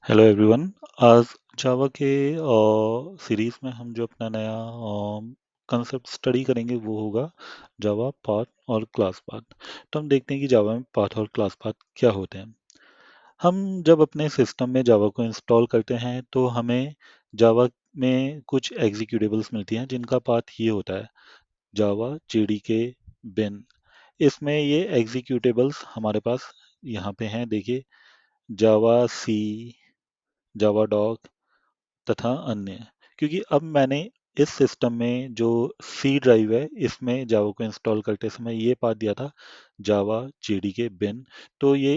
Hello everyone. आज जावा के series में हम जो अपना नया कंसेप्ट स्टडी करेंगे वो होगा जावा पाथ और क्लास पाथ। तो हम देखते हैं कि जावा में पाथ और क्लास पाथ क्या होते हैं। हम जब अपने सिस्टम में जावा को इंस्टॉल करते हैं तो हमें जावा में कुछ एग्जीक्यूटेबल्स मिलती हैं जिनका पाथ ये होता है जावा जेडीके बिन। इसमें ये एग्जीक्यूटेबल्स हमारे पास यहाँ पे हैं, देखिए, जावा सी, जावा डॉक तथा अन्य। क्योंकि अब मैंने इस सिस्टम में जो सी ड्राइव है इसमें जावा को इंस्टॉल करते समय ये पाथ दिया था जावा जेडीके बिन। तो ये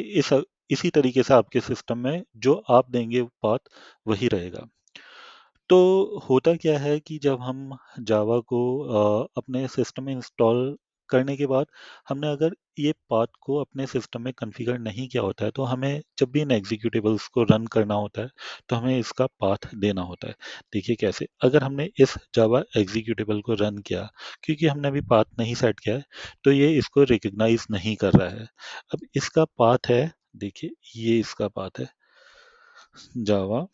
इसी तरीके से आपके सिस्टम में जो आप देंगे पाथ वही रहेगा। तो होता क्या है कि जब हम जावा को अपने सिस्टम में इंस्टॉल करने के बाद हमने अगर ये पाथ को अपने सिस्टम में कॉन्फ़िगर नहीं किया होता है तो हमें जब भी इन एग्जीक्यूटेबल्स को रन करना होता है तो हमें इसका पाथ देना होता है। देखिए कैसे, अगर हमने इस जावा एग्जीक्यूटेबल को रन किया, क्योंकि हमने अभी पाथ नहीं सेट किया है तो ये इसको रिकग्नाइज नहीं कर रहा है। अब इसका पाथ है, देखिए ये इसका पाथ है जावा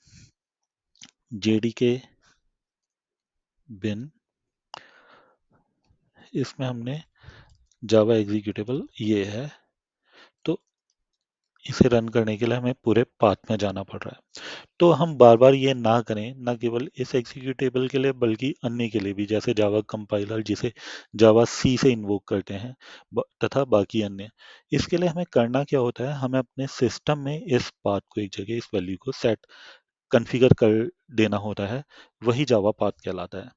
जेडीके बिन। इसमें हमने जावा एग्जीक्यूटेबल ये है, तो इसे रन करने के लिए हमें पूरे पाथ में जाना पड़ रहा है। तो हम बार बार ये ना करें, ना केवल इस एग्जीक्यूटेबल के लिए बल्कि अन्य के लिए भी, जैसे जावा कंपाइलर जिसे जावा सी से इन्वोक करते हैं, तथा बाकी अन्य। इसके लिए हमें करना क्या होता है, हमें अपने सिस्टम में इस पाथ को एक जगह, इस वैल्यू को सेट कॉन्फ़िगर कर देना होता है, वही जावा पाथ कहलाता है।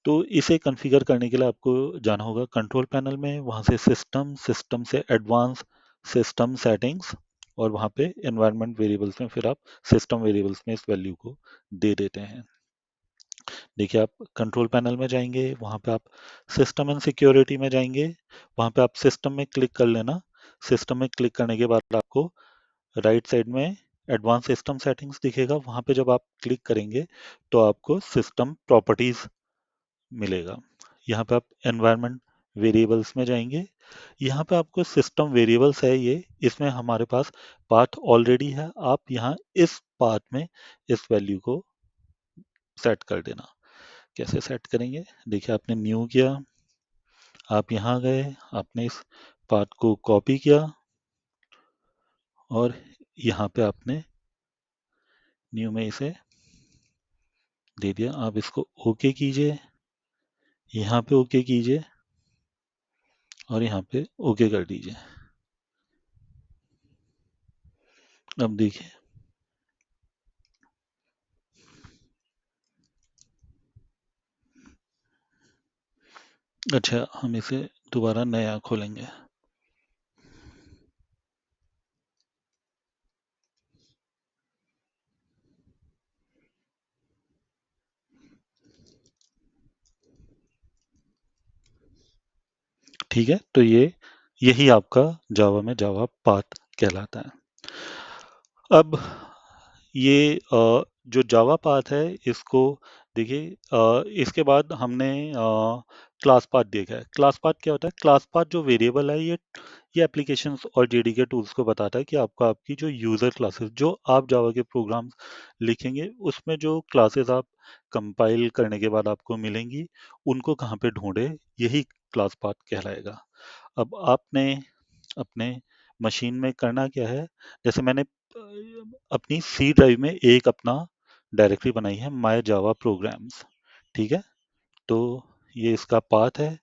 तो इसे कॉन्फ़िगर करने के लिए आपको जाना होगा कंट्रोल पैनल में, वहाँ से सिस्टम, सिस्टम से एडवांस सिस्टम सेटिंग्स, और वहाँ पे एनवायरनमेंट वेरिएबल्स में फिर आप सिस्टम वेरिएबल्स में इस वैल्यू को दे देते हैं। देखिए, आप कंट्रोल पैनल में जाएंगे, वहाँ पे आप सिस्टम एंड सिक्योरिटी में जाएंगे, वहाँ पे आप सिस्टम में क्लिक कर लेना। सिस्टम में क्लिक करने के बाद आपको राइट साइड में एडवांस सिस्टम सेटिंग्स दिखेगा, वहाँ पे जब आप क्लिक करेंगे तो आपको सिस्टम प्रॉपर्टीज मिलेगा। यहाँ पे आप एनवायरनमेंट वेरिएबल्स में जाएंगे, यहाँ पे आपको सिस्टम वेरिएबल्स है ये, इसमें हमारे पास पाथ ऑलरेडी है। आप यहाँ इस पाथ में इस वैल्यू को सेट कर देना। कैसे सेट करेंगे, देखिए आपने न्यू किया, आप यहाँ गए, आपने इस पाथ को कॉपी किया और यहाँ पे आपने न्यू में इसे दे दिया। आप इसको ओके कीजिए, यहाँ पे ओके कीजिए और यहाँ पे ओके कर दीजिए। अब देखिए, अच्छा हम इसे दोबारा नया खोलेंगे। ठीक है, तो यही आपका जावा में जावा पाथ कहलाता है। अब ये जो जावा पाथ है इसको देखिए, इसके बाद हमने क्लास पाथ देखा है। क्लास पाथ क्या होता है, क्लास पाथ जो वेरिएबल है ये एप्लीकेशंस और जेडीके टूल्स को बताता है कि आपको आपकी जो यूजर क्लासेस, जो आप जावा के प्रोग्राम्स लिखेंगे उसमें जो क्लासेस आप कंपाइल करने के बाद आपको मिलेंगी, उनको कहाँ पे ढूंढे, यही क्लास पाथ कहलाएगा। अब आपने अपने मशीन में करना क्या है, जैसे मैंने अपनी सी ड्राइव में एक अपना डायरेक्टरी बनाई है माय जावा प्रोग्राम्स। ठीक है, तो ये इसका पाथ है।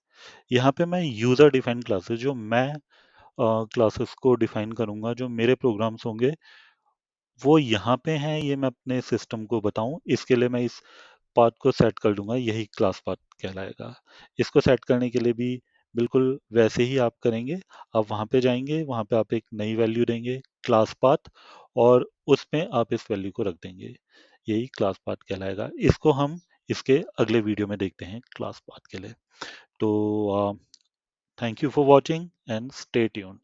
यहाँ पे मैं यूजर डिफाइंड क्लासेस, जो मैं क्लासेस को डिफाइन करूंगा, जो मेरे प्रोग्राम्स होंगे वो यहाँ पे हैं, ये मैं अपने सिस्टम को बताऊं, इसके लिए मैं इस पाथ को सेट कर दूंगा, यही क्लास पाथ कहलाएगा। इसको सेट करने के लिए भी बिल्कुल वैसे ही आप करेंगे। आप वहाँ पे जाएंगे, वहाँ पे आप एक नई वैल्यू देंगे क्लास पाथ, और उसमें आप इस वैल्यू को रख देंगे, यही क्लास पाथ कहलाएगा। इसको हम इसके अगले वीडियो में देखते हैं क्लास पाथ के लिए। तो thank you for watching and stay tuned.